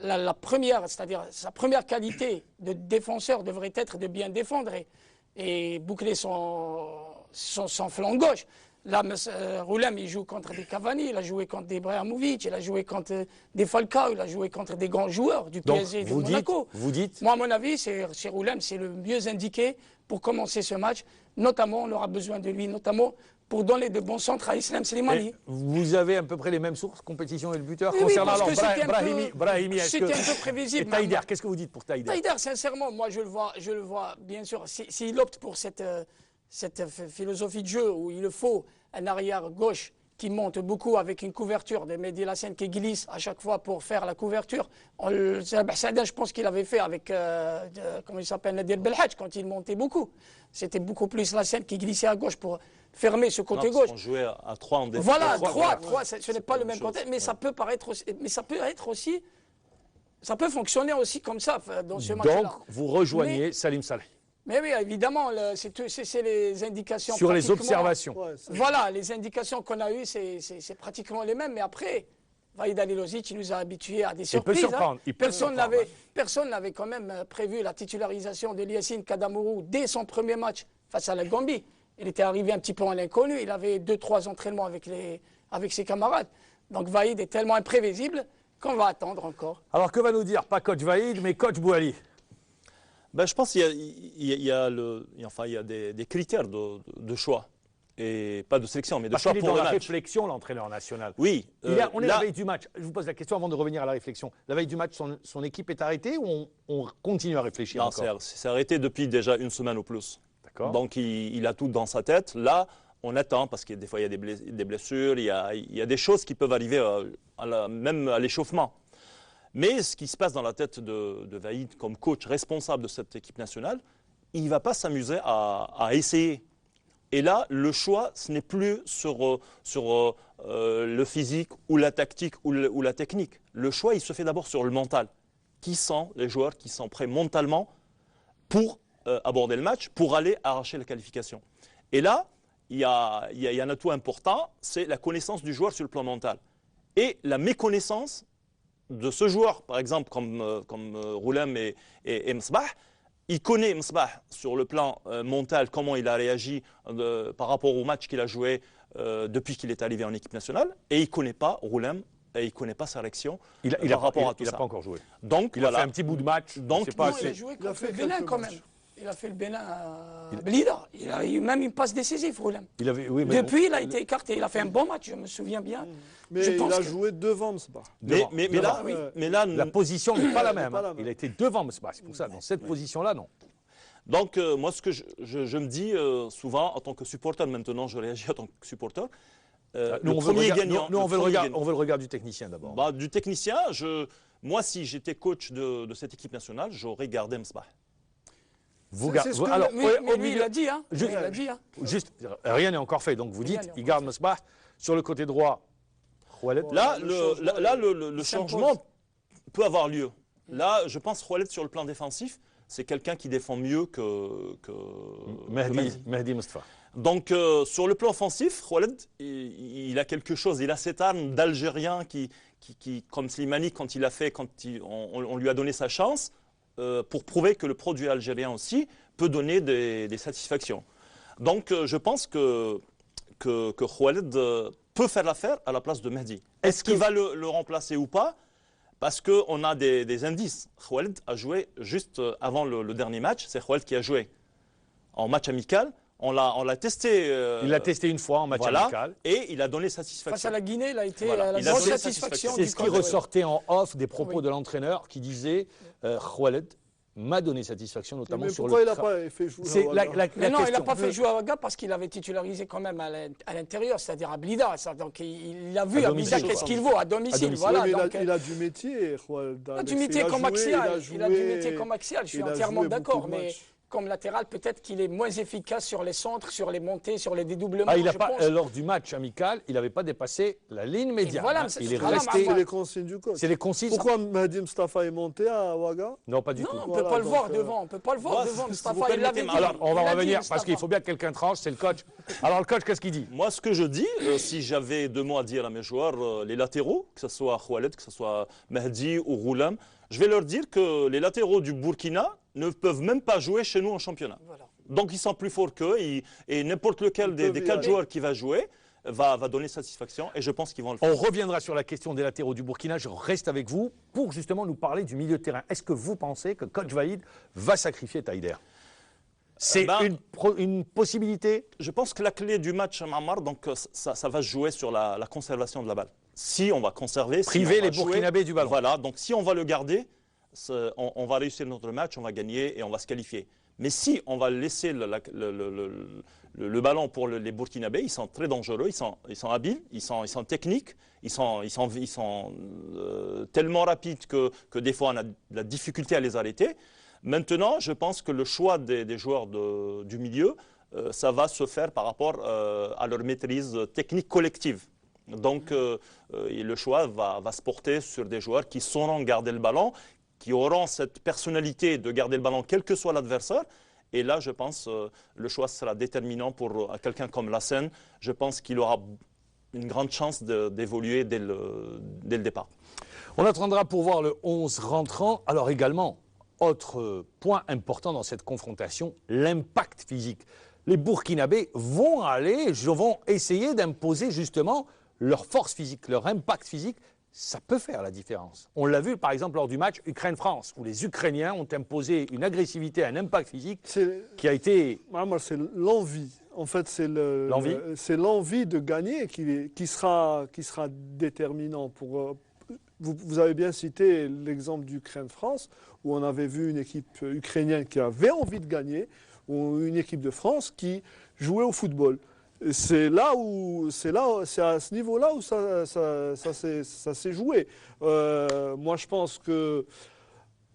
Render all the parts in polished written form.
la première, c'est-à-dire sa première qualité de défenseur devrait être de bien défendre et boucler son flanc gauche. Là, Roulem, il joue contre des Cavani, il a joué contre des Ibrahimovic, il a joué contre des Falcao, il a joué contre des grands joueurs du PSG et de Monaco. Vous dites. Moi, à mon avis, c'est Roulem, c'est le mieux indiqué pour commencer ce match. Notamment, on aura besoin de lui, notamment pour donner de bons centres à Islam Slimani. Vous avez à peu près les mêmes sources, compétition et le buteur, Oui, concernant parce que Brahimi, c'était un peu prévisible. Et Taïder, qu'est-ce que vous dites pour Taïder? Taïder, sincèrement, moi je le vois bien sûr. S'il opte pour cette philosophie de jeu où il faut un arrière gauche qui monte beaucoup avec une couverture de Mehdi Lassène qui glisse à chaque fois pour faire la couverture. Je pense qu'il avait fait avec, comment il s'appelle, Nadir Belhadj quand il montait beaucoup. C'était beaucoup plus Lassène qui glissait à gauche pour fermer ce côté gauche. On jouait à 3 en défense. Voilà, 3, ce n'est pas le même contexte, mais ça peut paraître aussi, ça peut fonctionner aussi comme ça dans ce match-là. Donc, vous rejoignez Salim Saleh. Mais oui, évidemment, c'est les indications. Sur les observations. Ouais, voilà, les indications qu'on a eues, c'est pratiquement les mêmes. Mais après, Vahid Halilovic, il nous a habitués à des surprises. Il peut surprendre. Personne n'avait quand même prévu la titularisation de Yacine Kadamourou dès son premier match face à la Gambie. Il était arrivé un petit peu en l'inconnu. Il avait 2-3 entraînements avec ses camarades. Donc Vahid est tellement imprévisible qu'on va attendre encore. Alors que va nous dire, pas coach Vahid, mais coach Bouali? Ben, je pense qu'il y a des critères de choix. Et pas de sélection, mais de choix pour le match. Parce qu'il est dans la réflexion, l'entraîneur national. Oui. On est la veille du match. Je vous pose la question avant de revenir à la réflexion. La veille du match, son équipe est arrêtée ou on continue à réfléchir encore? Non, c'est arrêté depuis déjà une semaine ou plus. D'accord. Donc il a tout dans sa tête. Là, on attend parce que des fois il y a des blessures, il y a des choses qui peuvent arriver même à l'échauffement. Mais ce qui se passe dans la tête de Vahid comme coach responsable de cette équipe nationale, il ne va pas s'amuser à essayer. Et là, le choix, ce n'est plus sur le physique ou la tactique ou la technique. Le choix, il se fait d'abord sur le mental. Qui sont les joueurs qui sont prêts mentalement pour aborder le match, pour aller arracher la qualification. Et là, il y a un atout important, c'est la connaissance du joueur sur le plan mental. Et la méconnaissance de ce joueur, par exemple, comme Roulem et Msbah, il connaît Msbah sur le plan mental, comment il a réagi par rapport au match qu'il a joué depuis qu'il est arrivé en équipe nationale, et il ne connaît pas Roulem, et il ne connaît pas sa réaction par rapport à tout ça. Il n'a pas encore joué. Donc, il a fait un petit bout de match. Donc, il a joué contre le Bénin quand même. Il a fait le Bénin à Blida. Il a eu même une passe décisive, Roulem. Depuis, il a été écarté. Il a fait un bon match, je me souviens bien. Mais il a joué devant Msbah. Mais là, la position n'est pas la même. Il a été devant Msbah. C'est pour ça, dans cette position-là, non. Donc, moi, ce que je me dis souvent, en tant que supporter, maintenant, je réagis en tant que supporter. Nous, on veut le regard du technicien d'abord. Du technicien, moi, si j'étais coach de cette équipe nationale, j'aurais gardé Msbah. Mais lui, il a dit. Juste, rien n'est encore fait. Donc, vous dites, il garde Msbah. Sur le côté droit, Khaled. Là, le changement peut avoir lieu. Là, je pense Khaled, sur le plan défensif, c'est quelqu'un qui défend mieux que Mehdi Mustafa. Donc, sur le plan offensif, Khaled, il a quelque chose. Il a cette arme d'Algérien qui, comme Slimani, quand on lui a donné sa chance, pour prouver que le produit algérien aussi peut donner des satisfactions. Donc, je pense que Khaled peut faire l'affaire à la place de Mehdi. Est-ce qu'il va le remplacer ou pas? Parce qu'on a des indices. Khaled a joué juste avant le dernier match. C'est Khaled qui a joué en match amical. On l'a testé. Il l'a testé une fois en match amical. Et il a donné satisfaction. Face à la Guinée, il a été la grosse satisfaction. C'est ce qui ressortait en off des propos de l'entraîneur qui disait Khaled m'a donné satisfaction, notamment sur pourquoi il n'a pas fait jouer Ouaga? Non, il n'a pas fait jouer Ouaga parce qu'il avait titularisé quand même à l'intérieur, c'est-à-dire à Blida. Donc il a vu à Blida qu'est-ce qu'il vaut à domicile. Voilà, il a du métier. Il a du métier comme axial. Je suis entièrement d'accord. Mais comme latéral, peut-être qu'il est moins efficace sur les centres, sur les montées, sur les dédoublements. Ah, il a pas, lors du match amical, il n'avait pas dépassé la ligne médiane. Voilà, il est voilà, resté. C'est les consignes du coach. C'est les consignes. Pourquoi Mehdi Mustafa est monté à Ouaga? Non, pas du tout. On ne peut pas le voir devant. On ne peut pas le voir devant. Mustafa, il l'avait dit. Alors, on va Il l'a revenir dit, parce qu'il faut bien que quelqu'un tranche, c'est le coach. Alors, le coach, qu'est-ce qu'il dit? Moi, ce que je dis, si j'avais 2 mots à dire à mes joueurs, les latéraux, que ce soit Khaled, que ce soit Mehdi ou Ghoulam, je vais leur dire que les latéraux du Burkina ne peuvent même pas jouer chez nous en championnat. Voilà. Donc ils sont plus forts qu'eux et n'importe lequel des 4 joueurs qui va jouer va donner satisfaction et je pense qu'ils vont le faire. On reviendra sur la question des latéraux du Burkina. Je reste avec vous pour justement nous parler du milieu de terrain. Est-ce que vous pensez que coach Vahid va sacrifier Taider? C'est une possibilité? Je pense que la clé du match à Mamar, donc ça va se jouer sur la conservation de la balle. Si on va conserver, priver si on va les Burkinabés du ballon. Voilà, donc si on va le garder, on va réussir notre match, on va gagner et on va se qualifier. Mais si on va laisser le ballon pour les Burkinabés, ils sont très dangereux, ils sont habiles, ils sont techniques, ils sont tellement rapides que des fois on a de la difficulté à les arrêter. Maintenant, je pense que le choix des joueurs du milieu, ça va se faire par rapport à leur maîtrise technique collective. Donc, le choix va se porter sur des joueurs qui sauront garder le ballon, qui auront cette personnalité de garder le ballon quel que soit l'adversaire. Et là, je pense le choix sera déterminant pour quelqu'un comme Lassène. Je pense qu'il aura une grande chance d'évoluer dès le départ. On attendra pour voir le 11 rentrant. Alors également, autre point important dans cette confrontation, l'impact physique. Les Burkinabés vont essayer d'imposer justement leur force physique, leur impact physique. Ça peut faire la différence. On l'a vu par exemple lors du match Ukraine-France, où les Ukrainiens ont imposé une agressivité, un impact physique qui a été... C'est l'envie. En fait, c'est l'envie de gagner qui sera déterminant. Vous avez bien cité l'exemple d'Ukraine-France, où on avait vu une équipe ukrainienne qui avait envie de gagner, ou une équipe de France qui jouait au football. C'est à ce niveau-là où ça s'est joué. Moi, je pense que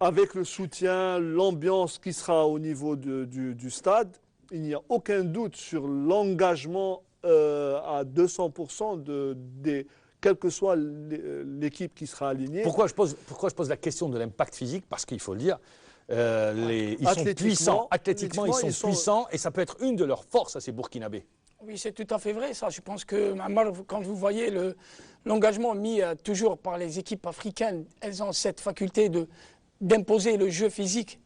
avec le soutien, l'ambiance qui sera au niveau du stade, il n'y a aucun doute sur l'engagement à 200% quelle que soit l'équipe qui sera alignée. Pourquoi je pose la question de l'impact physique? Parce qu'il faut le dire, ils sont puissants. Athlétiquement, ils sont puissants et ça peut être une de leurs forces à ces Burkinabés. Oui, c'est tout à fait vrai, ça. Je pense que, quand vous voyez l'engagement mis toujours par les équipes africaines, elles ont cette faculté d'imposer le jeu physique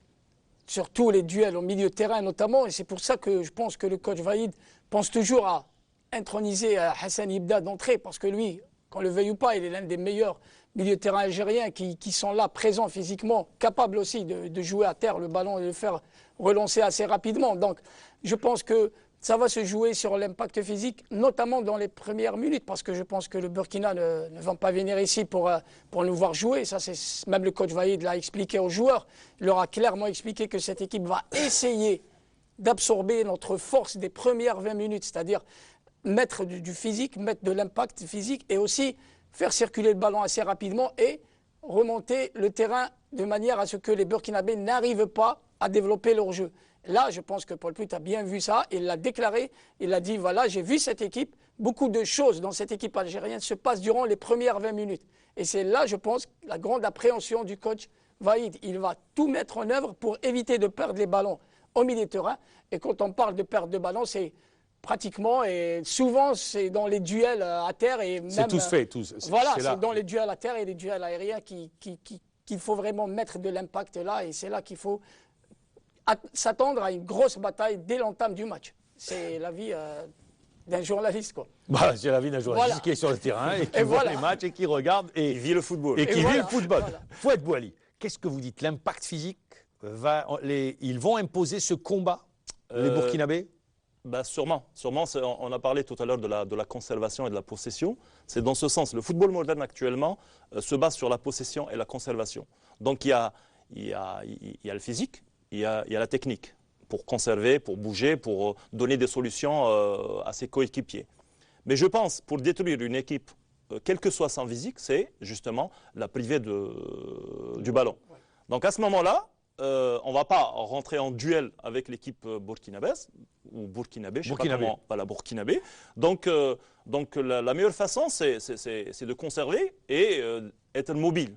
sur tous les duels au milieu de terrain notamment. Et c'est pour ça que je pense que le coach Vahid pense toujours à introniser Hassan Ibda d'entrée, parce que lui, qu'on le veuille ou pas, il est l'un des meilleurs milieux de terrain algériens qui sont là, présents physiquement, capables aussi de jouer à terre le ballon et de le faire relancer assez rapidement. Donc, je pense que ça va se jouer sur l'impact physique, notamment dans les premières minutes, parce que je pense que le Burkina ne va pas venir ici pour nous voir jouer. Ça, c'est même le coach Vahid l'a expliqué aux joueurs. Il leur a clairement expliqué que cette équipe va essayer d'absorber notre force des premières 20 minutes, c'est-à-dire mettre du physique, mettre de l'impact physique et aussi faire circuler le ballon assez rapidement et remonter le terrain de manière à ce que les Burkinabés n'arrivent pas à développer leur jeu. Là, je pense que Paul Put a bien vu ça, il l'a déclaré, il a dit voilà, j'ai vu cette équipe, beaucoup de choses dans cette équipe algérienne se passent durant les premières 20 minutes. Et c'est là, je pense, la grande appréhension du coach Vahid. Il va tout mettre en œuvre pour éviter de perdre les ballons au milieu de terrain. Et quand on parle de perte de ballon, c'est pratiquement, et souvent, c'est dans les duels à terre. C'est tous fait, tous. Voilà, c'est dans les duels à terre et les duels aériens qu'il faut vraiment mettre de l'impact là. Et c'est là qu'il faut s'attendre à une grosse bataille dès l'entame du match. C'est l'avis d'un journaliste, quoi. Bah, c'est l'avis d'un journaliste qui est sur le terrain et qui voit les matchs et qui regarde et qui vit le football. Et qui vit le football. Fouad Bouali, qu'est-ce que vous dites? L'impact physique, ils vont imposer ce combat, les Burkinabés? Bah sûrement. On a parlé tout à l'heure de la conservation et de la possession. C'est dans ce sens. Le football moderne actuellement se base sur la possession et la conservation. Donc il y a le physique, il y a la technique pour conserver, pour bouger, pour donner des solutions à ses coéquipiers. Mais je pense, pour détruire une équipe, quel que soit son physique, c'est justement la priver du ballon. Donc à ce moment-là, on ne va pas rentrer en duel avec l'équipe burkinabèse, ou burkinabé, je ne sais pas comment, voilà, burkinabé. Donc la meilleure façon, c'est de conserver et être mobile.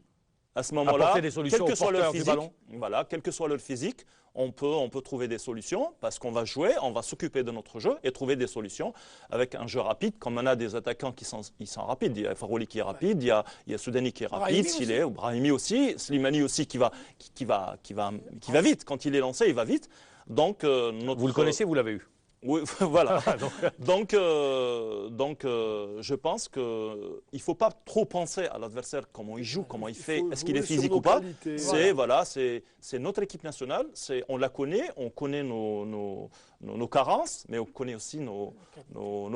À ce moment-là, quel que soit leur physique, voilà, quel que soit leur physique, on peut trouver des solutions parce qu'on va jouer, on va s'occuper de notre jeu et trouver des solutions avec un jeu rapide. Comme on a des attaquants qui sont rapides, il y a Farouli qui est rapide, il y a Soudani qui est rapide, Brahimi aussi, Slimani aussi qui va vite. Quand il est lancé, il va vite. Donc, vous le connaissez, vous l'avez eu. Oui, voilà. donc, je pense qu'il ne faut pas trop penser à l'adversaire, comment il joue, comment il fait, est-ce qu'il est physique ou pas. C'est notre équipe nationale, on la connaît, on connaît nos carences, mais on connaît aussi nos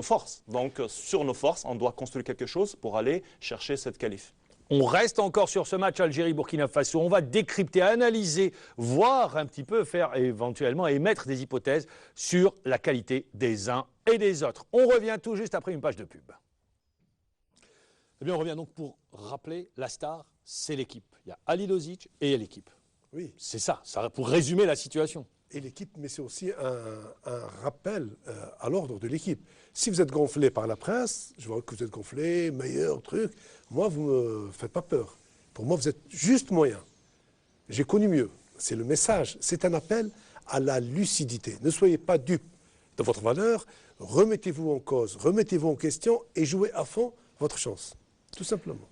forces. Donc, sur nos forces, on doit construire quelque chose pour aller chercher cette qualif. On reste encore sur ce match Algérie-Burkina Faso. On va décrypter, analyser, voir un petit peu, faire éventuellement émettre des hypothèses sur la qualité des uns et des autres. On revient tout juste après une page de pub. Eh bien, on revient donc pour rappeler, la star, c'est l'équipe. Il y a Ali Lozic et il y a l'équipe. Oui. C'est ça, pour résumer la situation. Et l'équipe, mais c'est aussi un rappel à l'ordre de l'équipe. Si vous êtes gonflé par la presse, je vois que vous êtes gonflé, meilleur truc, moi, vous ne me faites pas peur. Pour moi, vous êtes juste moyen. J'ai connu mieux. C'est le message. C'est un appel à la lucidité. Ne soyez pas dupes de votre valeur. Remettez-vous en cause, remettez-vous en question et jouez à fond votre chance. Tout simplement.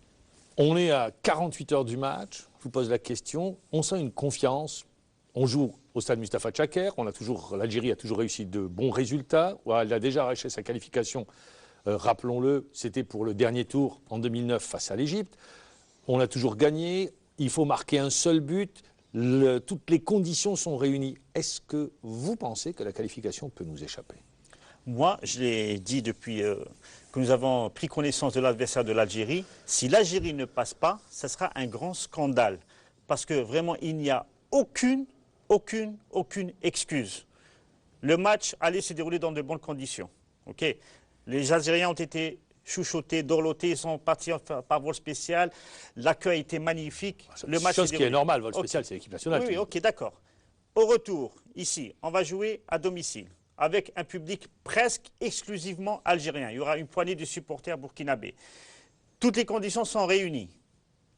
On est à 48 heures du match. Je vous pose la question. On sent une confiance. On joue au stade Mustapha Tchaker. L'Algérie a toujours réussi de bons résultats. Elle a déjà arraché sa qualification. Rappelons-le, c'était pour le dernier tour en 2009 face à l'Égypte. On a toujours gagné. Il faut marquer un seul but. Toutes les conditions sont réunies. Est-ce que vous pensez que la qualification peut nous échapper? Moi, je l'ai dit depuis que nous avons pris connaissance de l'adversaire de l'Algérie. Si l'Algérie ne passe pas, ce sera un grand scandale. Parce que vraiment, il n'y a aucune excuse. Le match allait se dérouler dans de bonnes conditions. Okay. Les Algériens ont été chouchoutés, dorlotés, ils sont partis par vol spécial. L'accueil était magnifique. Le match chose qui est normal, vol spécial, c'est l'équipe nationale. Oui, ok, d'accord. Au retour, ici, on va jouer à domicile avec un public presque exclusivement algérien. Il y aura une poignée de supporters burkinabés. Toutes les conditions sont réunies.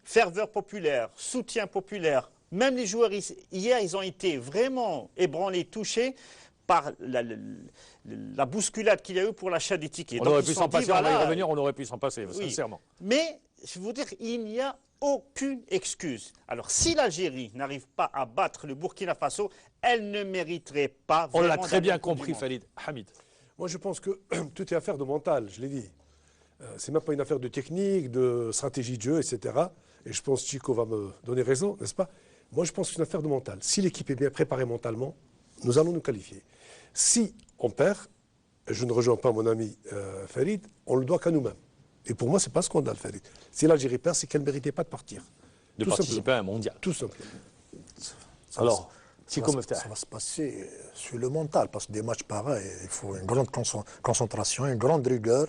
Ferveur populaire, soutien populaire. Même les joueurs, hier, ils ont été vraiment ébranlés, touchés par la bousculade qu'il y a eu pour l'achat des tickets. On aurait pu s'en passer, on va y revenir, on aurait pu s'en passer, oui, sincèrement. Mais, je veux dire, il n'y a aucune excuse. Alors, si l'Algérie n'arrive pas à battre le Burkina Faso, elle ne mériterait pas vraiment... On l'a très bien compris, Khalid. Hamid. Moi, je pense que tout est affaire de mental, je l'ai dit. C'est même pas une affaire de technique, de stratégie de jeu, etc. Et je pense que Chico va me donner raison, n'est-ce pas? Moi, je pense que c'est une affaire de mental. Si l'équipe est bien préparée mentalement, nous allons nous qualifier. Si on perd, et je ne rejoins pas mon ami Farid, on le doit qu'à nous-mêmes. Et pour moi, ce n'est pas un scandale, Farid. Si l'Algérie perd, c'est qu'elle ne méritait pas de partir. De participer à un mondial. Tout simplement. Alors, ça va se passer sur le mental, parce que des matchs pareils, il faut une grande concentration, une grande rigueur.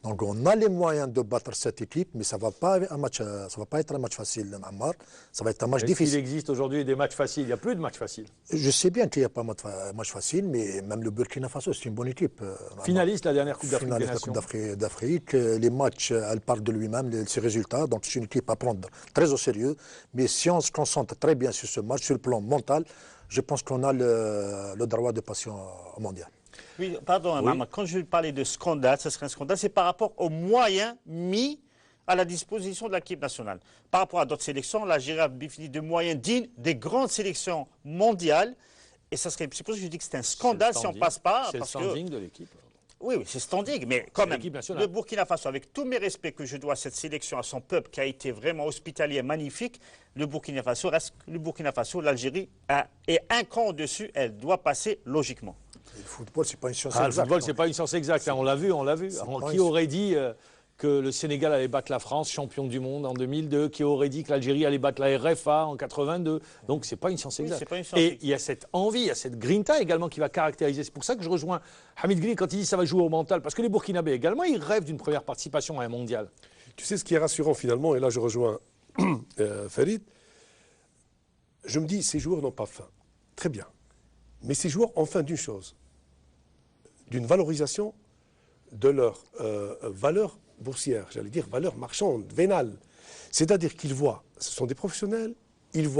Donc on a les moyens de battre cette équipe, mais ça ne va pas être un match facile, Ammar. Ça va être un match difficile. Il existe aujourd'hui des matchs faciles, il n'y a plus de matchs faciles. Je sais bien qu'il n'y a pas de match facile, mais même le Burkina Faso, c'est une bonne équipe. Finaliste la dernière Coupe d'Afrique. Finaliste de la Coupe d'Afrique. Les matchs, elle parle de lui-même, ses résultats. Donc c'est une équipe à prendre très au sérieux. Mais si on se concentre très bien sur ce match, sur le plan mental, je pense qu'on a le droit de passer au mondial. Oui, pardon, oui. Quand je parlais de scandale, ce serait un scandale, c'est par rapport aux moyens mis à la disposition de l'équipe nationale. Par rapport à d'autres sélections, l'Algérie a bénéficié de moyens dignes des grandes sélections mondiales. Et ça serait, c'est pour ça que je dis que c'est un scandale si on ne passe pas. C'est le standing de l'équipe. Oui, c'est standing, mais quand même, le Burkina Faso, avec tous mes respects que je dois à cette sélection, à son peuple qui a été vraiment hospitalier, magnifique, le Burkina Faso reste le Burkina Faso, l'Algérie est un cran au-dessus, elle doit passer logiquement. Le football, ce n'est pas une science exacte. Le football, ce n'est pas une science exacte, on l'a vu. Qui aurait dit que le Sénégal allait battre la France, champion du monde en 2002, qui aurait dit que l'Algérie allait battre la RFA en 82. Donc ce n'est pas une science exacte. Et il y a cette envie, il y a cette grinta également qui va caractériser. C'est pour ça que je rejoins Hamid Ghili quand il dit que ça va jouer au mental. Parce que les Burkinabés également, ils rêvent d'une première participation à un mondial. Tu sais ce qui est rassurant finalement, et là je rejoins Farid, je me dis, ces joueurs n'ont pas faim. Très bien. Mais ces joueurs ont faim d'une chose, d'une valorisation de leur valeur boursière, j'allais dire valeur marchande, vénale. C'est-à-dire qu'ils voient, ce sont des professionnels, ils voient